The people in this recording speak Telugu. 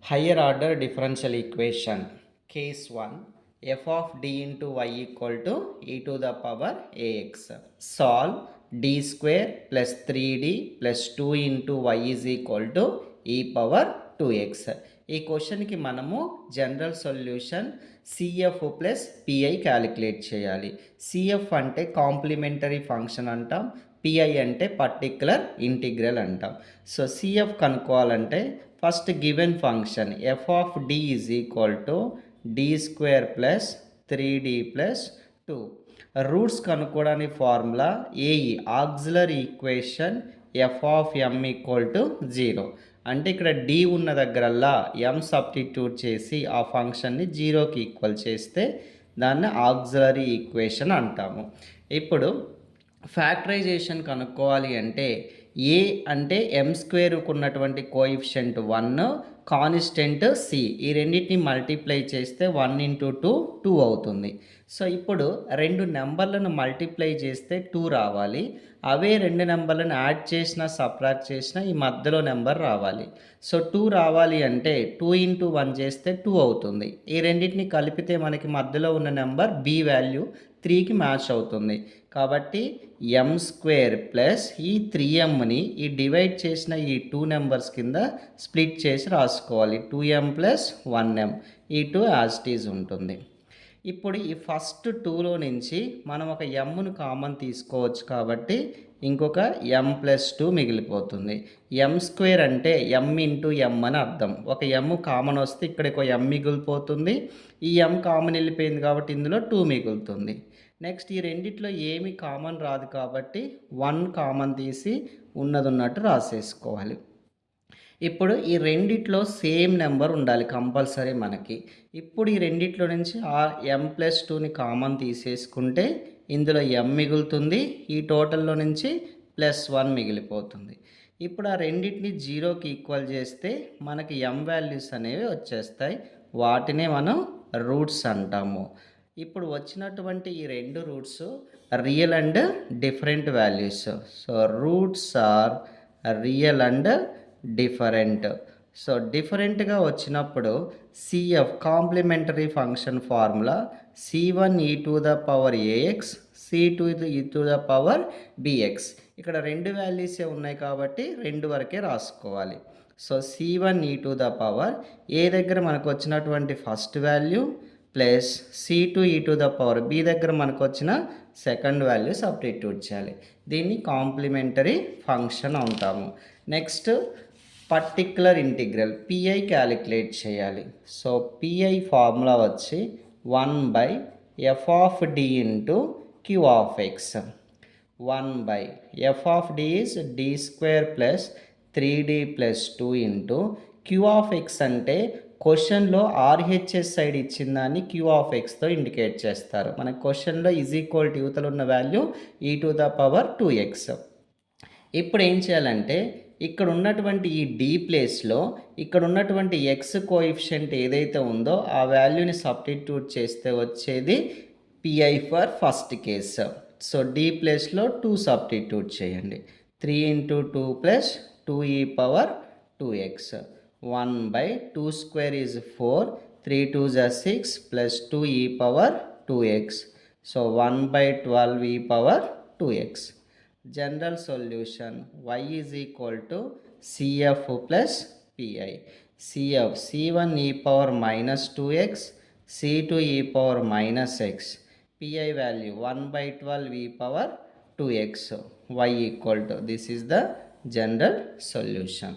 Higher order differential equation. Case 1. F of d into y equal to e to the power ax. Solve d square plus 3d plus 2 into y is equal to e power 2x. ఈ క్వశ్చన్కి మనము general solution CF plus PI calculate చేయాలి. సిఎఫ్ అంటే కాంప్లిమెంటరీ ఫంక్షన్ అంటాం, పిఐ అంటే పర్టిక్యులర్ ఇంటిగ్రల్ అంటాం. సో సిఎఫ్ కనుక్కోవాలంటే first given function F of D is equal to D square plus 3d plus 2. Roots కనుక్కోవడానికి formula AE auxiliary equation F of M equal to 0. అంటే ఇక్కడ డి ఉన్న దగ్గరల్లా ఎం సబ్స్టిట్యూట్ చేసి ఆ ఫంక్షన్ని 0కి ఈక్వల్ చేస్తే దాన్ని ఆక్సిలరీ ఈక్వేషన్ అంటాము. ఇప్పుడు ఫ్యాక్టరైజేషన్ కనుక్కోవాలి అంటే ఏ అంటే ఎం స్క్వేర్కు ఉన్నటువంటి కోఎఫిషియంట్ 1, కాన్స్టెంట్ సి, ఈ రెండింటిని మల్టిప్లై చేస్తే 1 ఇంటూ 2 అవుతుంది. సో ఇప్పుడు రెండు నెంబర్లను మల్టిప్లై చేస్తే 2 రావాలి. అవే రెండు నెంబర్లను యాడ్ చేసినా సబ్ట్రాక్ట్ చేసినా ఈ మధ్యలో నెంబర్ రావాలి. సో 2 రావాలి అంటే 2 ఇంటూ 1 చేస్తే 2 అవుతుంది. ఈ రెండింటిని కలిపితే మనకి మధ్యలో ఉన్న నెంబర్ బి వాల్యూ 3కి మ్యాచ్ అవుతుంది. కాబట్టి ఎం స్క్వేర్ ప్లస్ ఈ 3mని ఈ డివైడ్ చేసిన ఈ 2 నెంబర్స్ కింద స్ప్లిట్ చేసి రాసుకోవాలి. 2m ప్లస్ 1m, ఈ 2 యాజ్ ఇట్ ఈజ్ ఉంటుంది. ఇప్పుడు ఈ ఫస్ట్ 2లో నుంచి మనం ఒక ఎమ్ను కామన్ తీసుకోవచ్చు కాబట్టి ఇంకొక m ప్లస్ 2 మిగిలిపోతుంది. ఎం స్క్వేర్ అంటే m ఇంటూ m అని అర్థం. ఒక m కామన్ వస్తే ఇక్కడ ఒక m మిగిలిపోతుంది. ఈ m కామన్ వెళ్ళిపోయింది కాబట్టి ఇందులో 2 మిగులుతుంది. నెక్స్ట్ ఈ రెండిట్లో ఏమి కామన్ రాదు కాబట్టి 1 కామన్ తీసి ఉన్నట్టు రాసేసుకోవాలి. ఇప్పుడు ఈ రెండిట్లో సేమ్ నెంబర్ ఉండాలి కంపల్సరీ మనకి. ఇప్పుడు ఈ రెండిట్లో నుంచి ఆ m ప్లస్ 2ని కామన్ తీసేసుకుంటే ఇందులో m మిగులుతుంది. ఈ టోటల్లో నుంచి ప్లస్ 1 మిగిలిపోతుంది. ఇప్పుడు ఆ రెండింటిని 0కి ఈక్వల్ చేస్తే మనకి m వాల్యూస్ అనేవి వచ్చేస్తాయి. వాటినే మనం రూట్స్ అంటాము. ఇప్పుడు వచ్చినటువంటి ఈ రెండు roots real and different values. So roots are real and different. So డిఫరెంట్గా వచ్చినప్పుడు CF complementary function formula c1 e to the power ax, c2 e to the power bx. ఇక్కడ రెండు వాల్యూసే ఉన్నాయి కాబట్టి రెండు వరకే రాసుకోవాలి. So c1 e to the power a దగ్గర మనకు వచ్చినటువంటి first value plus c2 e to the power b దగ్గర మనకు వచ్చిన సెకండ్ వాల్యూ సబ్స్టిట్యూట్ చేయాలి. దీన్ని కాంప్లిమెంటరీ ఫంక్షన్ అంటాము. Next particular integral pi calculate చేయాలి. సో పిఐ ఫార్ములా వచ్చి 1/f of d into q of x. 1/f of d is d square plus 3d plus 2 into q of x అంటే క్వశ్చన్లో ఆర్హెచ్ఎస్ సైడ్ ఇచ్చిన దాన్ని క్యూ ఆఫ్ ఎక్స్తో ఇండికేట్ చేస్తారు. మన క్వశ్చన్లో ఈజ్ ఈక్వల్ టు యువతలు ఉన్న value e to the power 2x. ఇప్పుడు ఏం చేయాలంటే ఇక్కడ ఉన్నటువంటి ఈ డి ప్లేస్లో ఇక్కడ ఉన్నటువంటి ఎక్స్ కోఎఫిషియంట్ ఏదైతే ఉందో ఆ వాల్యూని సబ్స్టిట్యూట్ చేస్తే వచ్చేది PI for first case. So D ప్లేస్లో 2 సబ్స్టిట్యూట్ చేయండి. 3 into 2 plus 2e power 2x. 1/2 square is 4, 3 2s are 6 plus 2e power 2x. So 1/12 e power 2x. General solution y is equal to cf plus pi. Cf c1 e power minus 2x, c2 e power minus x. Pi value 1/12 e power 2x. Y equal to, this is the general solution.